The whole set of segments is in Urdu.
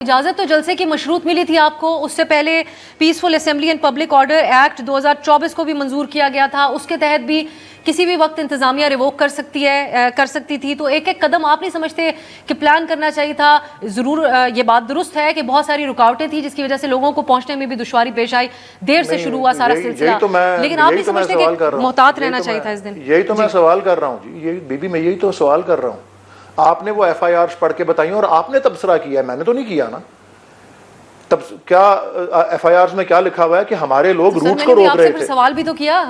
اجازت تو جلسے کی مشروط ملی تھی آپ کو، اس سے پہلے peaceful assembly and public order act 2024 کو بھی منظور کیا گیا تھا، اس کے تحت بھی کسی بھی وقت انتظامیہ ریووک کر سکتی تھی، تو ایک ایک قدم آپ نہیں سمجھتے کہ پلان کرنا چاہیے تھا؟ ضرور یہ بات درست ہے کہ بہت ساری رکاوٹیں تھیں جس کی وجہ سے لوگوں کو پہنچنے میں بھی دشواری پیش آئی، دیر سے شروع ہوا سارا سلسلہ، لیکن آپ نہیں سمجھتے کہ محتاط رہنا چاہیے تھا اس دن؟ یہی تو میں سوال کر رہا ہوں جی، بی بی میں یہی تو سوال کر رہا ہوں. آپ نے وہ ایف آئی آر پڑھ کے بتائیں اور آپ نے تبصرہ کیا ہے، میں نے تو نہیں کیا نا. تب کیا ایف آئی آرز میں کیا لکھا ہوا ہے کہ ہمارے لوگ روٹس کو روک رہے تھے؟ سوال بھی تو کیا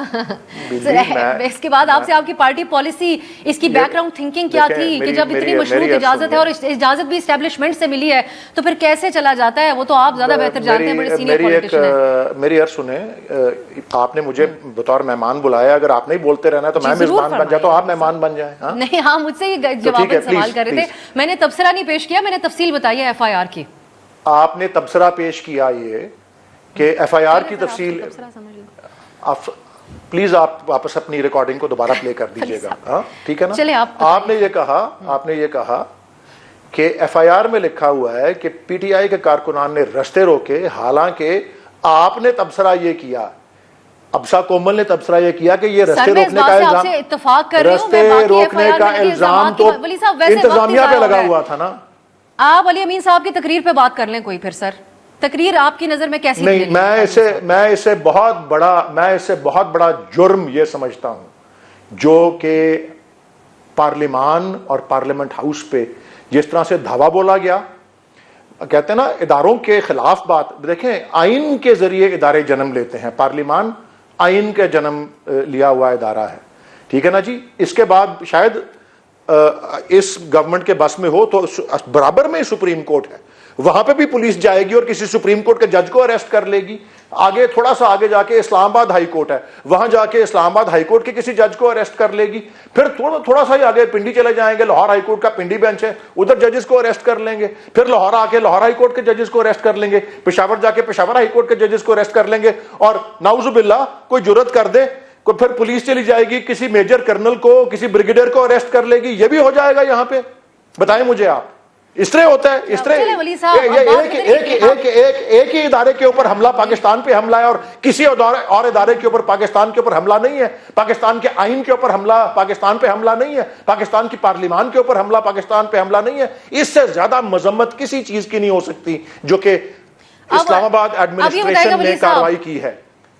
اس کے بعد آپ سے آپ کی پارٹی پالیسی، اس کی بیک گراؤنڈ تھنکنگ کیا تھی کہ جب اتنی مشروط اجازت ہے اور اجازت بھی اسٹیبلشمنٹ سے ملی ہے تو پھر کیسے چلا جاتا ہے؟ وہ تو آپ زیادہ بہتر جانتے ہیں، بڑے سینئر پولیٹیشن ہیں. میری عرض سنیں، آپ نے مجھے بطور مہمان بلایا، اگر آپ نہیں بولتے رہنا تو میں میزبان بن جاتا ہوں، آپ مہمان بن جائیں. نہیں، ہاں مجھ سے یہ جواباً سوال کر رہے تھے، میں نے تبصرہ نہیں پیش کیا، میں نے تفصیل بتائی ہے ایف آئی آر کی. آپ نے تبصرہ پیش کیا یہ کہ ایف آئی آر کی تفصیل، پلیز آپ واپس اپنی ریکارڈنگ کو دوبارہ پلے کر دیجئے گا، ٹھیک ہے نا؟ آپ نے یہ کہا کہ ایف آئی آر میں لکھا ہوا ہے کہ پی ٹی آئی کے کارکنان نے رستے روکے، حالانکہ آپ نے تبصرہ یہ کیا، ابسا کومل نے تبصرہ یہ کیا کہ یہ رستے روکنے کا الزام تو انتظامیہ پہ لگا ہوا تھا نا. آپ علی امین صاحب کی تقریر پہ بات کر لیں کوئی پھر. سر تقریر آپ کی نظر میں کیسی؟ نہیں، میں اسے بہت بڑا جرم یہ سمجھتا ہوں جو کہ پارلیمان اور پارلیمنٹ ہاؤس پہ جس طرح سے دھاوا بولا گیا. کہتے ہیں نا اداروں کے خلاف بات، دیکھیں آئین کے ذریعے ادارے جنم لیتے ہیں، پارلیمان آئین کے جنم لیا ہوا ادارہ ہے، ٹھیک ہے نا جی. اس کے بعد شاید اس گورنمنٹ کے بس میں ہو تو برابر میں سپریم کورٹ ہے، وہاں پہ بھی پولیس جائے گی اور کسی سپریم کورٹ کے جج کو اریسٹ کر لے گی. آگے تھوڑا سا آگے جا کے اسلام آباد ہائی کورٹ ہے، وہاں جا کے اسلام آباد ہائی کورٹ کے کسی جج کو اریسٹ کر لے گی. پھر تھوڑا سا ہی آگے پنڈی چلے جائیں گے، لاہور ہائی کورٹ کا پنڈی بینچ ہے، ادھر ججز کو اریسٹ کر لیں گے. پھر لاہور آ کے لاہور ہائی کورٹ کے ججز کو اریسٹ کر لیں گے، پشاور جا کے پشاور ہائی کورٹ کے ججز کو اریسٹ کر لیں گے. اور نعوذ باللہ کوئی جرت کر دے، پھر پولیس چلی جائے گی، کسی میجر کرنل کو، کسی بریگیڈیئر کو اریسٹ کر لے گی. یہ بھی ہو جائے گا یہاں پہ؟ بتائیں مجھے آپ. اس طرح ہوتا ہے؟ اس طرح ایک ہی ادارے کے اوپر حملہ پاکستان پہ حملہ ہے اور کسی اور ادارے کے اوپر پاکستان کے اوپر حملہ نہیں ہے. پاکستان کے آئین کے اوپر حملہ پاکستان پہ حملہ نہیں ہے، پاکستان کی پارلیمان کے اوپر حملہ پاکستان پہ حملہ نہیں ہے. اس سے زیادہ مذمت کسی چیز کی نہیں ہو سکتی جو کہ اسلام آباد ایڈمنسٹریشن نے کارروائی کی ہے.